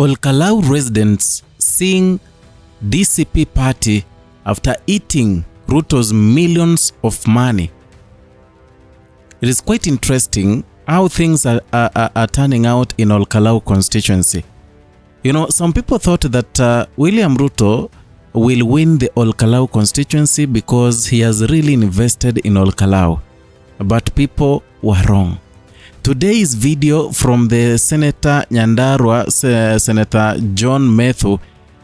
Kalou residents seeing DCP party after eating Ruto's millions of money. It is quite interesting how things are turning out in Kalou constituency. You know, some people thought that William Ruto will win the Kalou constituency because he has really invested in Kalou. But people were wrong. Today's video from the Senator Nyandarua, Senator John Methu,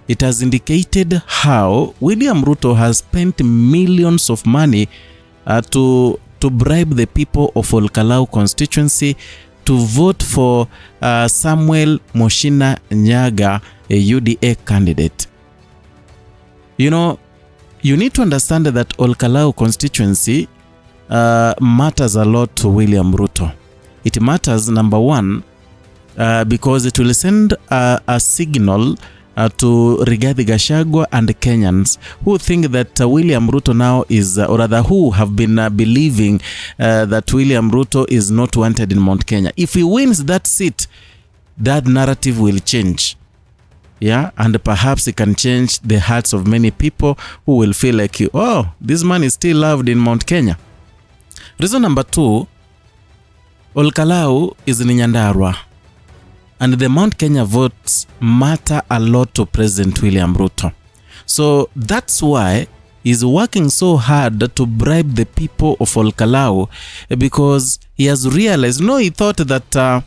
it has indicated how William Ruto has spent millions of money to bribe the people of Kalou constituency to vote for Samuel Moshina Nyaga, a UDA candidate. You know, you need to understand that Kalou constituency matters a lot to William Ruto. It matters, number one, because it will send a signal to Rigathi Gachagua and Kenyans who think that William Ruto now is, or rather who have been believing that William Ruto is not wanted in Mount Kenya. If he wins that seat, that narrative will change. Yeah, and perhaps it can change the hearts of many people who will feel like, oh, this man is still loved in Mount Kenya. Reason number two, Kalou is in Nyandarua, and the Mount Kenya votes matter a lot to President William Ruto. So that's why he's working so hard to bribe the people of Kalou, because he has realized, he thought that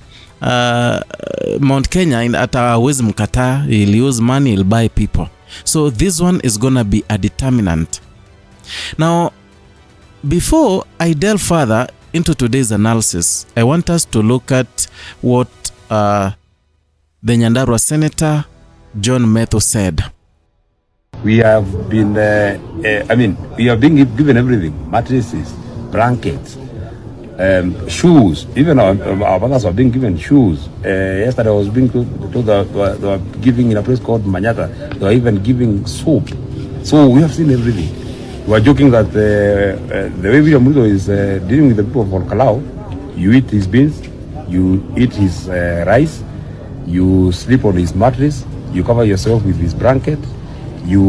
Mount Kenya at hawezi mkata, he'll use money, he'll buy people. So this one is gonna be a determinant. Now, before I delve further into today's analysis, I want us to look at what the Nyandarua Senator John Methu said. We have been, we are being given everything: mattresses, blankets, shoes. Even our brothers are being given shoes. Yesterday I was being told they were giving in a place called Manyata. They were even giving soap. So we have seen everything. We are joking that the way William Ruto is dealing with the people of Kalou, you eat his beans, you eat his rice, you sleep on his mattress, you cover yourself with his blanket, you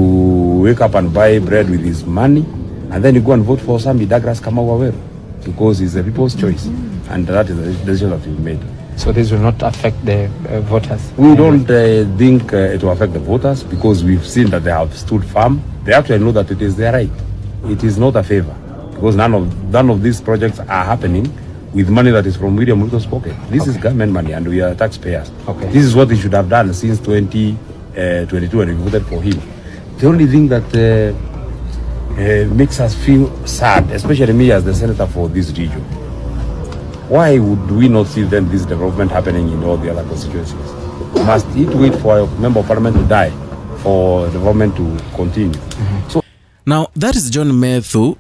wake up and buy bread with his money, and then you go and vote for Sammy Douglas Kamau because it's the people's choice, and that is the decision that we made. So this will not affect the voters? We don't think it will affect the voters, because we've seen that they have stood firm. They actually know that it is their right. It is not a favor, because none of these projects are happening with money that is from William Ruto's pocket. This is government money, and we are taxpayers. Okay. This is what he should have done since 2022 when we voted for him. The only thing that makes us feel sad, especially me as the senator for this region, why would we not see then this development happening in all the other constituencies? Must it wait for a member of parliament to die for development to continue? Mm-hmm. So now, that is John Methu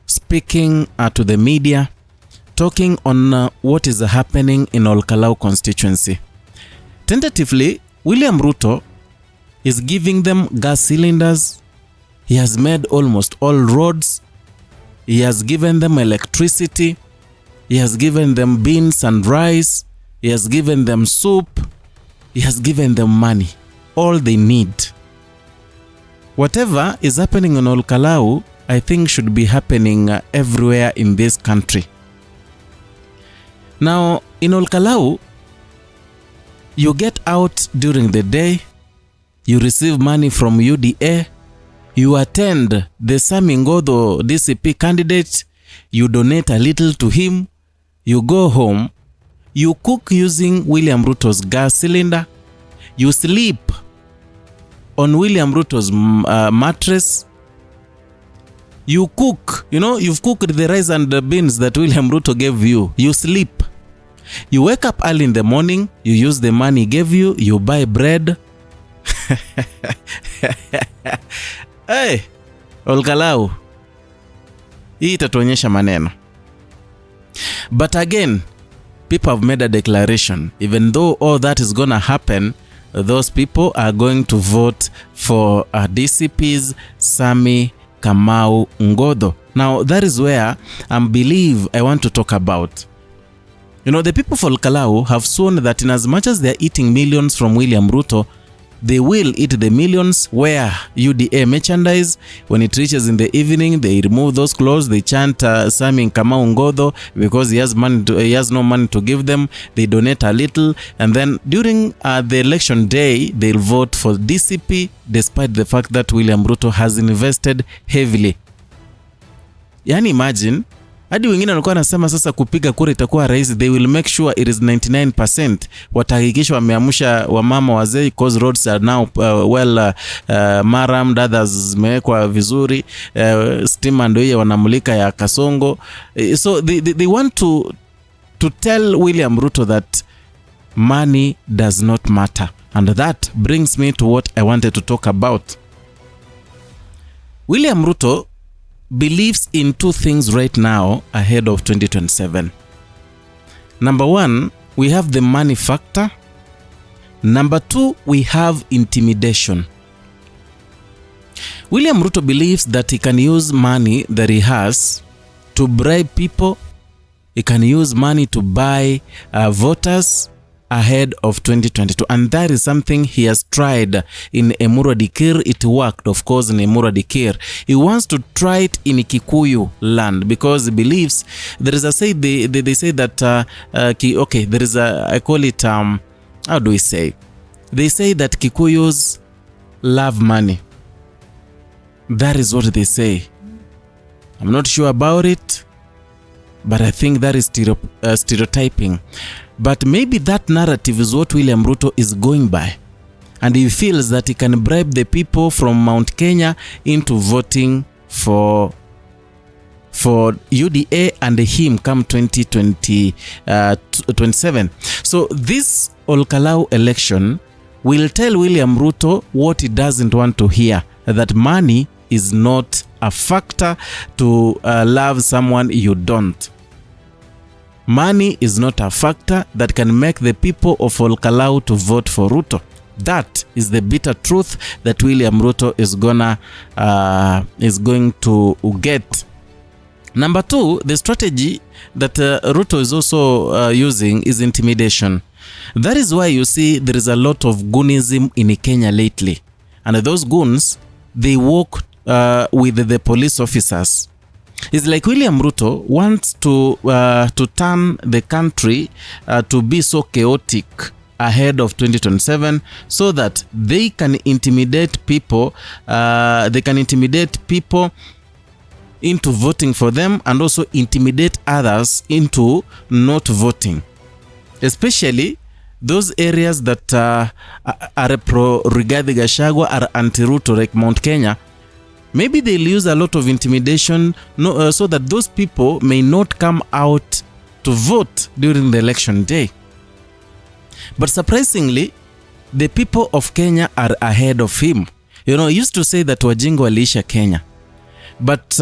speaking to the media, talking on what is happening in Kalou constituency. Tentatively, William Ruto is giving them gas cylinders. He has made almost all roads. He has given them electricity. He has given them beans and rice. He has given them soup. He has given them money. All they need. Whatever is happening in Kalou, I think should be happening everywhere in this country. Now, in Kalou, you get out during the day, you receive money from UDA, you attend the Sammy Ngodho DCP candidate, you donate a little to him, you go home, you cook using William Ruto's gas cylinder, you sleep on William Ruto's mattress, you cook, you've cooked the rice and the beans that William Ruto gave you, you sleep. You wake up early in the morning, you use the money he gave you, you buy bread. Hey, Kalou, hii itatuonyesha maneno. But again, people have made a declaration. Even though all that is gonna happen, those people are going to vote for DCP's Sammy Kamau Ngodho. Now, that is where I believe I want to talk about. You know, the people for Kalou have sworn that in as much as they are eating millions from William Ruto, they will eat the millions, wear UDA merchandise. When it reaches in the evening, they remove those clothes. They chant Sami Kamau Ngodho because he has no money to give them. They donate a little, and then during the election day, they'll vote for DCP, despite the fact that William Ruto has invested heavily. Yani imagine, hadi wengine walikuwa nasema sasa kupiga kura itakuwa rahisi. They will make sure it is 99%. Watahakikisha wameamsha wamama wazee, because roads are now maram, others zimewekwa vizuri, stima ndio hiyo wanamulika ya Kasongo. So they want to tell William Ruto that money does not matter. And that brings me to what I wanted to talk about. William Ruto believes in two things right now ahead of 2027. Number one, we have the money factor. Number two, we have intimidation. William Ruto believes that he can use money that he has to bribe people. He can use money to buy voters ahead of 2022, and that is something he has tried in Emurua Dikir. It worked, of course, in Emurua Dikir. He wants to try it in Kikuyu land because he believes there is a say they say that okay, there is a, I call it how do we say, they say that Kikuyus love money. That is what they say. I'm not sure about it, but I think that is stereotyping. But maybe that narrative is what William Ruto is going by. And he feels that he can bribe the people from Mount Kenya into voting for UDA and him come 2027. So this Kalou election will tell William Ruto what he doesn't want to hear, that money is not a factor to love someone you don't. Money is not a factor that can make the people of Kalou to vote for Ruto. That is the bitter truth that William Ruto is going to get. Number two, the strategy that Ruto is also using is intimidation. That is why you see there is a lot of goonism in Kenya lately. And those goons, they work with the police officers. It's like William Ruto wants to turn the country to be so chaotic ahead of 2027 so that they can intimidate people. They can intimidate people into voting for them and also intimidate others into not voting. Especially those areas that are pro-Rigathi Gachagua or anti-Ruto, like Mount Kenya. Maybe they'll use a lot of intimidation so that those people may not come out to vote during the election day. But surprisingly, the people of Kenya are ahead of him. You know, he used to say that wajinga waliisha Kenya. But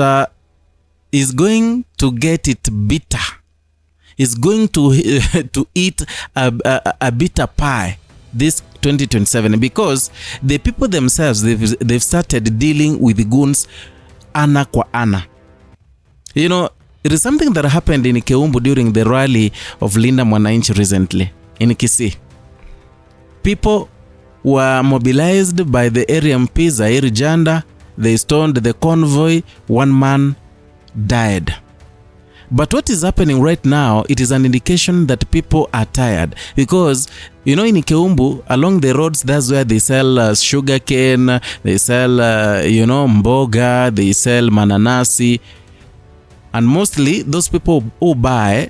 he's going to get it bitter. He's going to eat a bitter pie this 2027, because the people themselves, they've started dealing with the goons ana kwa ana. You know, it is something that happened in Keumbu during the rally of Linda Mwananchi recently in Kisii. People were mobilized by the area MP Zairi Janda. They stoned the convoy. One man died. But what is happening right now, it is an indication that people are tired, because you know, in Keumbu, along the roads, that's where they sell sugar cane, they sell mboga, they sell mananasi, and mostly those people who buy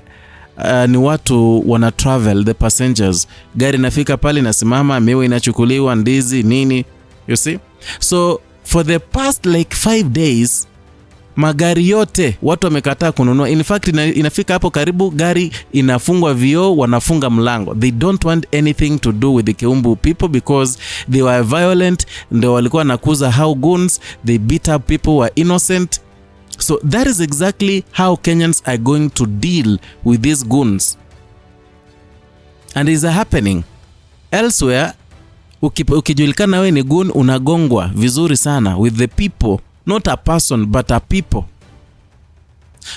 ni watu wana travel, the passengers. Gari nafika pale nasimama, miwa inachukuliwa, ndizi nini, you see. So for the past like 5 days, magari yote watu wamekataa kununua. In fact, inafika hapo karibu gari inafungwa vioo, wanafunga mlango. They don't want anything to do with the Keumbu people because they were violent. Ndio walikuwa nakuza how goons, they beat up people who are innocent. So that is exactly how Kenyans are going to deal with these goons. And it is happening elsewhere. Ukijulikana wewe ni goon, unagongwa vizuri sana with the people. Not a person, but a people.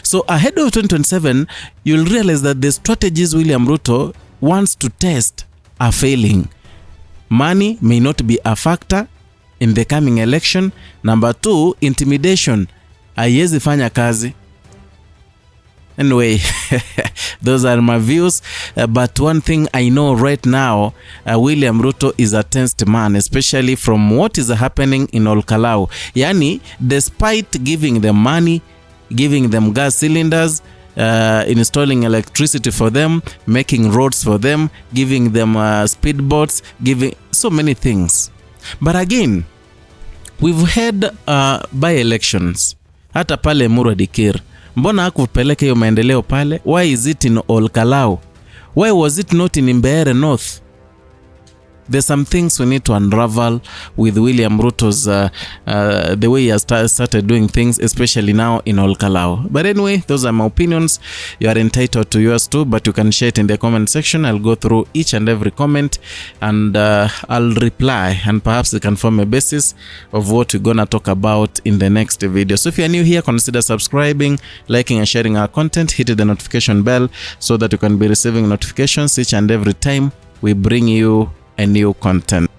So ahead of 2027, you'll realize that the strategies William Ruto wants to test are failing. Money may not be a factor in the coming election. Number 2, intimidation haiwezi fanya kazi. Anyway, those are my views. But one thing I know right now, William Ruto is a tensed man, especially from what is happening in Kalou. Yani, despite giving them money, giving them gas cylinders, installing electricity for them, making roads for them, giving them speedboats, giving so many things. But again, we've had by-elections. Hata pale Murwa Dikir. Mbona hakupeleka hiyo maendeleo pale? Why is it in Kalou? Why was it not in Mbeere North? There's some things we need to unravel with William Ruto's the way he has started doing things, especially now in Kalou. But anyway, those are my opinions. You are entitled to yours too, but you can share it in the comment section. I'll go through each and every comment and I'll reply, and perhaps we can form a basis of what we're gonna talk about in the next video. So if you're new here, consider subscribing, liking and sharing our content. Hit the notification bell so that you can be receiving notifications each and every time we bring you a new content.